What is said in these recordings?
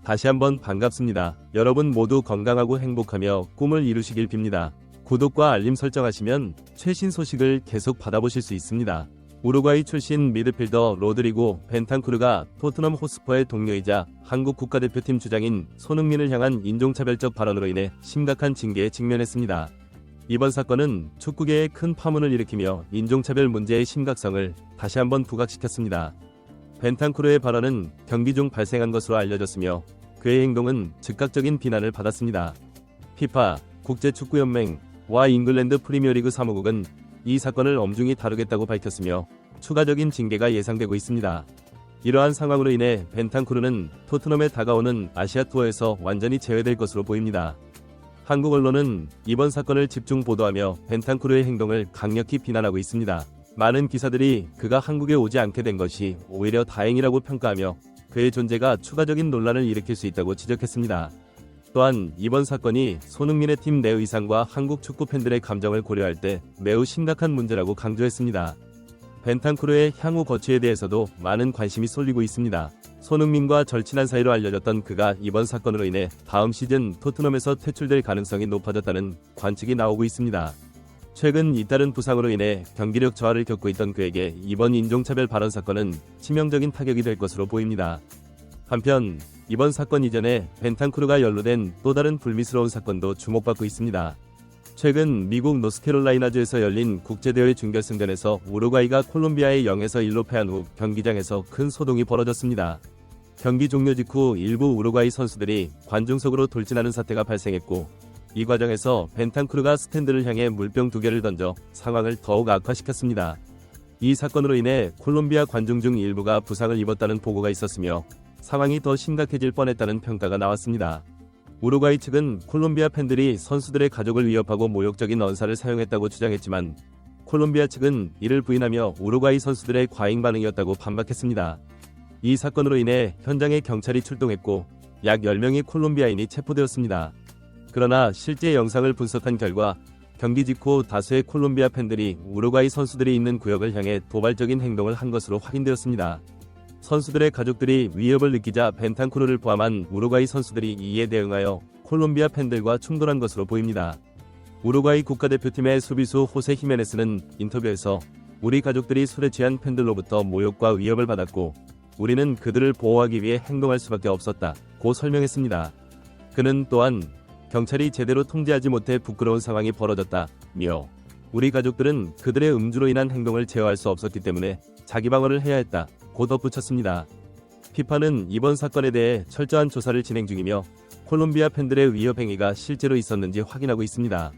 다시 한번 반갑습니다. 여러분 모두 건강하고 행복하며 꿈을 이루시길 빕니다. 구독과 알림 설정하시면 최신 소식을 계속 받아보실 수 있습니다. 우루과이 출신 미드필더 로드리고 벤탄쿠르가 토트넘 호스퍼의 동료이자 한국 국가대표팀 주장인 손흥민을 향한 인종차별적 발언으로 인해 심각한 징계에 직면했습니다. 이번 사건은 축구계에 큰 파문을 일으키며 인종차별 문제의 심각성을 다시 한번 부각시켰습니다. 벤탄쿠르의 발언은 경기 중 발생한 것으로 알려졌으며 그의 행동은 즉각적인 비난을 받았습니다. 피파 국제축구연맹과 잉글랜드 프리미어리그 사무국은 이 사건을 엄중히 다루겠다고 밝혔으며 추가적인 징계가 예상되고 있습니다. 이러한 상황으로 인해 벤탄쿠르는 토트넘에 다가오는 아시아 투어에서 완전히 제외될 것으로 보입니다. 한국 언론은 이번 사건을 집중 보도하며 벤탄쿠르의 행동을 강력히 비난하고 있습니다. 많은 기사들이 그가 한국에 오지 않게 된 것이 오히려 다행이라고 평가하며 그의 존재가 추가적인 논란을 일으킬 수 있다고 지적했습니다. 또한 이번 사건이 손흥민의 팀 내 의상과 한국 축구 팬들의 감정을 고려할 때 매우 심각한 문제라고 강조했습니다. 벤탄쿠르의 향후 거취에 대해서도 많은 관심이 쏠리고 있습니다. 손흥민과 절친한 사이로 알려졌던 그가 이번 사건으로 인해 다음 시즌 토트넘에서 퇴출될 가능성이 높아졌다는 관측이 나오고 있습니다. 최근 잇따른 부상으로 인해 경기력 저하를 겪고 있던 그에게 이번 인종차별 발언 사건은 치명적인 타격이 될 것으로 보입니다. 한편 이번 사건 이전에 벤탄쿠르가 연루된 또 다른 불미스러운 사건도 주목받고 있습니다. 최근 미국 노스캐롤라이나주에서 열린 국제대회 준결승전에서 우루과이가 콜롬비아에 0에서 1로 패한 후 경기장에서 큰 소동이 벌어졌습니다. 경기 종료 직후 일부 우루과이 선수들이 관중석으로 돌진하는 사태가 발생했고 이 과정에서 벤탄쿠르가 스탠드를 향해 물병 2개를 던져 상황을 더욱 악화시켰습니다. 이 사건으로 인해 콜롬비아 관중 중 일부가 부상을 입었다는 보고가 있었으며 상황이 더 심각해질 뻔했다는 평가가 나왔습니다. 우루과이 측은 콜롬비아 팬들이 선수들의 가족을 위협하고 모욕적인 언사를 사용했다고 주장했지만 콜롬비아 측은 이를 부인하며 우루과이 선수들의 과잉 반응이었다고 반박했습니다. 이 사건으로 인해 현장에 경찰이 출동했고 약 10명의 콜롬비아인이 체포되었습니다. 그러나 실제 영상을 분석한 결과 경기 직후 다수의 콜롬비아 팬들이 우루과이 선수들이 있는 구역을 향해 도발적인 행동을 한 것으로 확인되었습니다. 선수들의 가족들이 위협을 느끼자 벤탄쿠르를 포함한 우루과이 선수들이 이에 대응하여 콜롬비아 팬들과 충돌한 것으로 보입니다. 우루과이 국가대표팀의 수비수 호세 히메네스는 인터뷰에서 우리 가족들이 술에 취한 팬들로부터 모욕과 위협을 받았고 우리는 그들을 보호하기 위해 행동할 수밖에 없었다고 설명했습니다. 그는 또한 경찰이 제대로 통제하지 못해 부끄러운 상황이 벌어졌다며 우리 가족들은 그들의 음주로 인한 행동을 제어할 수 없었기 때문에 자기 방어를 해야 했다고 덧붙였습니다. 피파는 이번 사건에 대해 철저한 조사를 진행 중이며 콜롬비아 팬들의 위협 행위가 실제로 있었는지 확인하고 있습니다.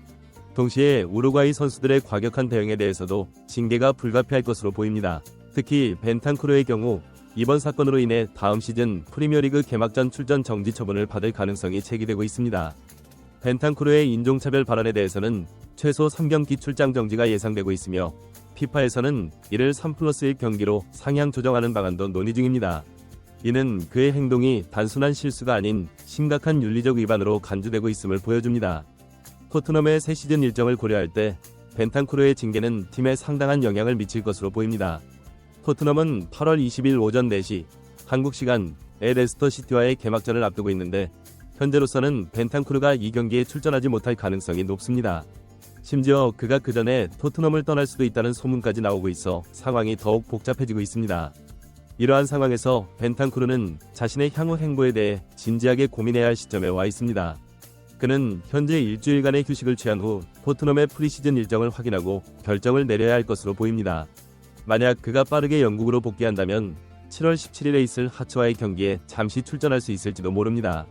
동시에 우루과이 선수들의 과격한 대응에 대해서도 징계가 불가피할 것으로 보입니다. 특히 벤탄쿠르의 경우 이번 사건으로 인해 다음 시즌 프리미어리그 개막전 출전 정지 처분을 받을 가능성이 제기되고 있습니다. 벤탄쿠르의 인종차별 발언에 대해서는 최소 3경기 출장 정지가 예상되고 있으며 피파에서는 이를 3+1 경기로 상향 조정하는 방안도 논의 중입니다. 이는 그의 행동이 단순한 실수가 아닌 심각한 윤리적 위반으로 간주되고 있음을 보여줍니다. 토트넘의 새 시즌 일정을 고려할 때 벤탄쿠르의 징계는 팀에 상당한 영향을 미칠 것으로 보입니다. 토트넘은 8월 20일 오전 4시 한국 시간에 레스터 시티와의 개막전을 앞두고 있는데 현재로서는 벤탄쿠르가 이 경기에 출전하지 못할 가능성이 높습니다. 심지어 그가 그 전에 토트넘을 떠날 수도 있다는 소문까지 나오고 있어 상황이 더욱 복잡해지고 있습니다. 이러한 상황에서 벤탄쿠르는 자신의 향후 행보에 대해 진지하게 고민해야 할 시점에 와 있습니다. 그는 현재 일주일간의 휴식을 취한 후 토트넘의 프리시즌 일정을 확인하고 결정을 내려야 할 것으로 보입니다. 만약 그가 빠르게 영국으로 복귀한다면 7월 17일에 있을 하츠와의 경기에 잠시 출전할 수 있을지도 모릅니다.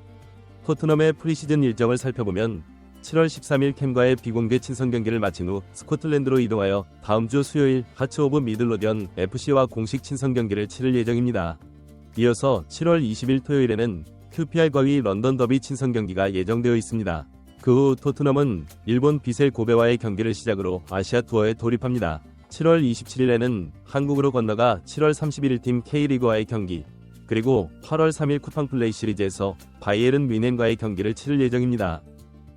토트넘의 프리시즌 일정을 살펴보면 7월 13일 캠과의 비공개 친선 경기를 마친 후 스코틀랜드로 이동하여 다음 주 수요일 하츠 오브 미들로디언 FC와 공식 친선 경기를 치를 예정입니다. 이어서 7월 20일 토요일에는 QPR과의 런던 더비 친선 경기가 예정되어 있습니다. 그 후 토트넘은 일본 비셀 고베와의 경기를 시작으로 아시아 투어에 돌입합니다. 7월 27일에는 한국으로 건너가 7월 31일 팀 K리그와의 경기, 그리고 8월 3일 쿠팡 플레이 시리즈에서 바이에른 뮌헨과의 경기를 치를 예정입니다.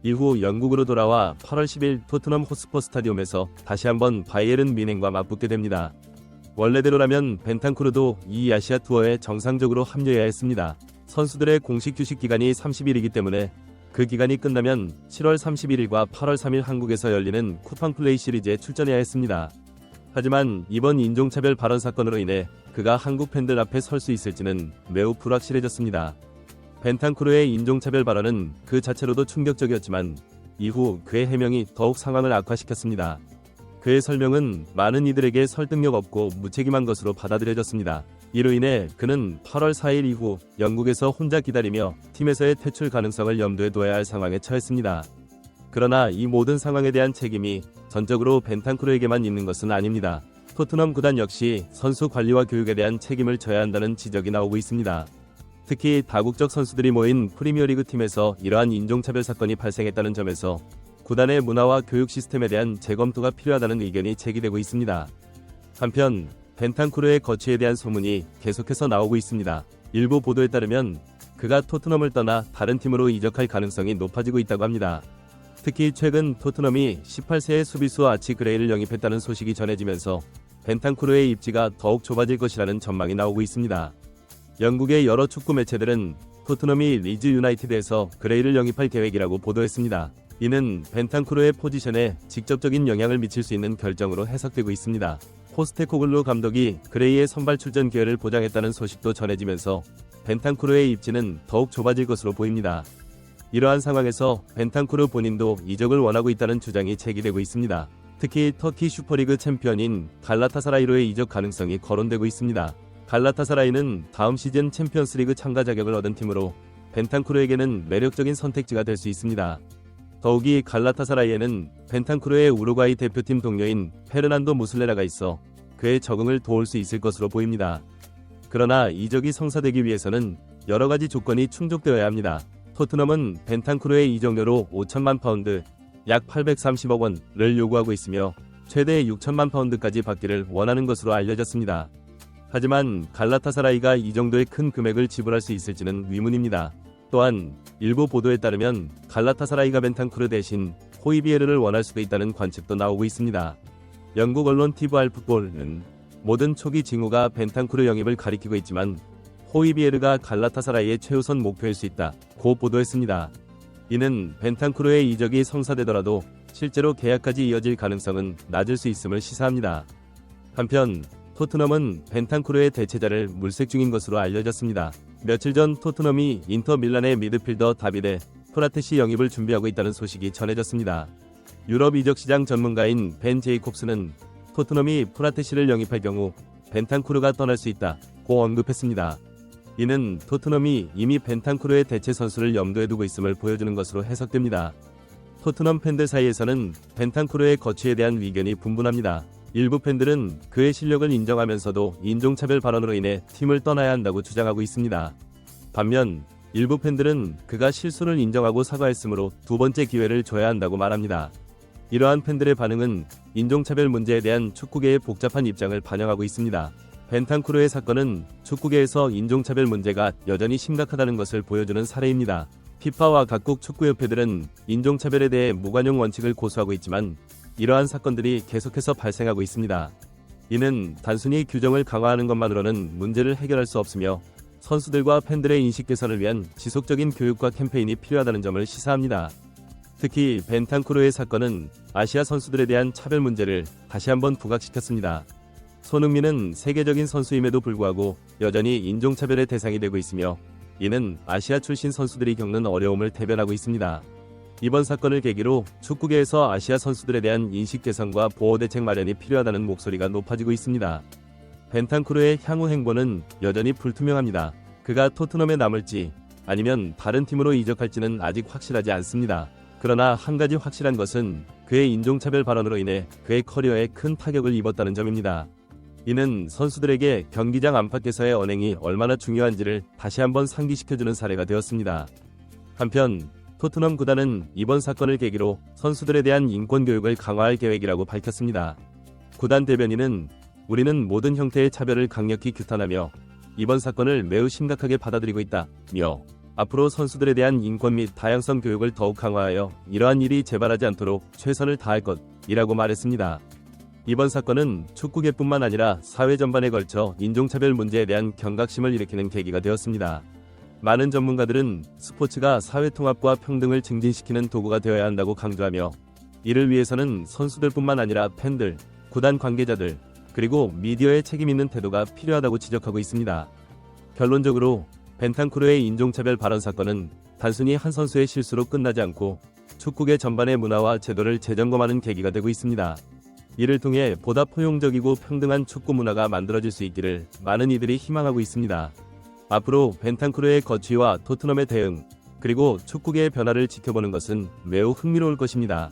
이후 영국으로 돌아와 8월 10일 토트넘 호스퍼 스타디움에서 다시 한번 바이에른 뮌헨과 맞붙게 됩니다. 원래대로라면 벤탄쿠르도 이 아시아 투어에 정상적으로 합류해야 했습니다. 선수들의 공식 휴식 기간이 30일이기 때문에 그 기간이 끝나면 7월 31일과 8월 3일 한국에서 열리는 쿠팡 플레이 시리즈에 출전해야 했습니다. 하지만 이번 인종차별 발언 사건으로 인해 그가 한국 팬들 앞에 설 수 있을지는 매우 불확실해졌습니다. 벤탄쿠르의 인종차별 발언은 그 자체로도 충격적이었지만 이후 그의 해명이 더욱 상황을 악화시켰습니다. 그의 설명은 많은 이들에게 설득력 없고 무책임한 것으로 받아들여졌습니다. 이로 인해 그는 8월 4일 이후 영국에서 혼자 기다리며 팀에서의 퇴출 가능성을 염두에 둬야 할 상황에 처했습니다. 그러나 이 모든 상황에 대한 책임이 전적으로 벤탄쿠르에게만 있는 것은 아닙니다. 토트넘 구단 역시 선수 관리와 교육에 대한 책임을 져야 한다는 지적이 나오고 있습니다. 특히 다국적 선수들이 모인 프리미어리그 팀에서 이러한 인종차별 사건이 발생했다는 점에서 구단의 문화와 교육 시스템에 대한 재검토가 필요하다는 의견이 제기되고 있습니다. 한편 벤탄쿠르의 거취에 대한 소문이 계속해서 나오고 있습니다. 일부 보도에 따르면 그가 토트넘을 떠나 다른 팀으로 이적할 가능성이 높아지고 있다고 합니다. 특히 최근 토트넘이 18세의 수비수 아치 그레이를 영입했다는 소식이 전해지면서 벤탄쿠르의 입지가 더욱 좁아질 것이라는 전망이 나오고 있습니다. 영국의 여러 축구 매체들은 토트넘이 리즈 유나이티드에서 그레이를 영입할 계획이라고 보도했습니다. 이는 벤탄쿠르의 포지션에 직접적인 영향을 미칠 수 있는 결정으로 해석되고 있습니다. 포스테코글루 감독이 그레이의 선발 출전 기회를 보장했다는 소식도 전해지면서 벤탄쿠르의 입지는 더욱 좁아질 것으로 보입니다. 이러한 상황에서 벤탄쿠르 본인도 이적을 원하고 있다는 주장이 제기되고 있습니다. 특히 터키 슈퍼리그 챔피언인 갈라타사라이로의 이적 가능성이 거론되고 있습니다. 갈라타사라이는 다음 시즌 챔피언스리그 참가 자격을 얻은 팀으로 벤탄쿠르에게는 매력적인 선택지가 될 수 있습니다. 더욱이 갈라타사라이에는 벤탄쿠르의 우루과이 대표팀 동료인 페르난도 무슬레라가 있어 그의 적응을 도울 수 있을 것으로 보입니다. 그러나 이적이 성사되기 위해서는 여러 가지 조건이 충족되어야 합니다. 토트넘은 벤탄쿠르의 이적료로 5천만 파운드, 약 830억 원을 요구하고 있으며 최대 6천만 파운드까지 받기를 원하는 것으로 알려졌습니다. 하지만 갈라타사라이가 이 정도의 큰 금액을 지불할 수 있을지는 의문입니다. 또한 일부 보도에 따르면 갈라타사라이가 벤탄쿠르 대신 호이비에르를 원할 수도 있다는 관측도 나오고 있습니다. 영국 언론 티브알 풋볼은 모든 초기 징후가 벤탄쿠르 영입을 가리키고 있지만 호이비에르가 갈라타사라이의 최우선 목표일 수 있다고 보도했습니다. 이는 벤탄쿠르의 이적이 성사되더라도 실제로 계약까지 이어질 가능성은 낮을 수 있음을 시사합니다. 한편 토트넘은 벤탄쿠르의 대체자를 물색 중인 것으로 알려졌습니다. 며칠 전 토트넘이 인터 밀란의 미드필더 다비데 프라테시 영입을 준비하고 있다는 소식이 전해졌습니다. 유럽 이적 시장 전문가인 벤 제이콥스는 토트넘이 프라테시를 영입할 경우 벤탄쿠르가 떠날 수 있다고 언급했습니다. 이는 토트넘이 이미 벤탄쿠르의 대체 선수를 염두에 두고 있음을 보여주는 것으로 해석됩니다. 토트넘 팬들 사이에서는 벤탄쿠르의 거취에 대한 의견이 분분합니다. 일부 팬들은 그의 실력을 인정하면서도 인종차별 발언으로 인해 팀을 떠나야 한다고 주장하고 있습니다. 반면 일부 팬들은 그가 실수를 인정하고 사과했으므로 두 번째 기회를 줘야 한다고 말합니다. 이러한 팬들의 반응은 인종차별 문제에 대한 축구계의 복잡한 입장을 반영하고 있습니다. 벤탄쿠르의 사건은 축구계에서 인종차별 문제가 여전히 심각하다는 것을 보여주는 사례입니다. 피파와 각국 축구협회들은 인종차별에 대해 무관용 원칙을 고수하고 있지만 이러한 사건들이 계속해서 발생하고 있습니다. 이는 단순히 규정을 강화하는 것만으로는 문제를 해결할 수 없으며 선수들과 팬들의 인식 개선을 위한 지속적인 교육과 캠페인이 필요하다는 점을 시사합니다. 특히 벤탄쿠르의 사건은 아시아 선수들에 대한 차별 문제를 다시 한번 부각시켰습니다. 손흥민은 세계적인 선수임에도 불구하고 여전히 인종차별의 대상이 되고 있으며 이는 아시아 출신 선수들이 겪는 어려움을 대변하고 있습니다. 이번 사건을 계기로 축구계에서 아시아 선수들에 대한 인식 개선과 보호 대책 마련이 필요하다는 목소리가 높아지고 있습니다. 벤탄쿠르의 향후 행보는 여전히 불투명합니다. 그가 토트넘에 남을지 아니면 다른 팀으로 이적할지는 아직 확실하지 않습니다. 그러나 한 가지 확실한 것은 그의 인종차별 발언으로 인해 그의 커리어에 큰 타격을 입었다는 점입니다. 이는 선수들에게 경기장 안팎에서의 언행이 얼마나 중요한지를 다시 한번 상기시켜주는 사례가 되었습니다. 한편 토트넘 구단은 이번 사건을 계기로 선수들에 대한 인권 교육을 강화할 계획이라고 밝혔습니다. 구단 대변인은 우리는 모든 형태의 차별을 강력히 규탄하며 이번 사건을 매우 심각하게 받아들이고 있다며 앞으로 선수들에 대한 인권 및 다양성 교육을 더욱 강화하여 이러한 일이 재발하지 않도록 최선을 다할 것이라고 말했습니다. 이번 사건은 축구계뿐만 아니라 사회 전반에 걸쳐 인종차별 문제에 대한 경각심을 일으키는 계기가 되었습니다. 많은 전문가들은 스포츠가 사회 통합과 평등을 증진시키는 도구가 되어야 한다고 강조하며, 이를 위해서는 선수들뿐만 아니라 팬들, 구단 관계자들, 그리고 미디어의 책임 있는 태도가 필요하다고 지적하고 있습니다. 결론적으로 벤탄쿠르의 인종차별 발언 사건은 단순히 한 선수의 실수로 끝나지 않고 축구계 전반의 문화와 제도를 재점검하는 계기가 되고 있습니다. 이를 통해 보다 포용적이고 평등한 축구 문화가 만들어질 수 있기를 많은 이들이 희망하고 있습니다. 앞으로 벤탄쿠르의 거취와 토트넘의 대응, 그리고 축구계의 변화를 지켜보는 것은 매우 흥미로울 것입니다.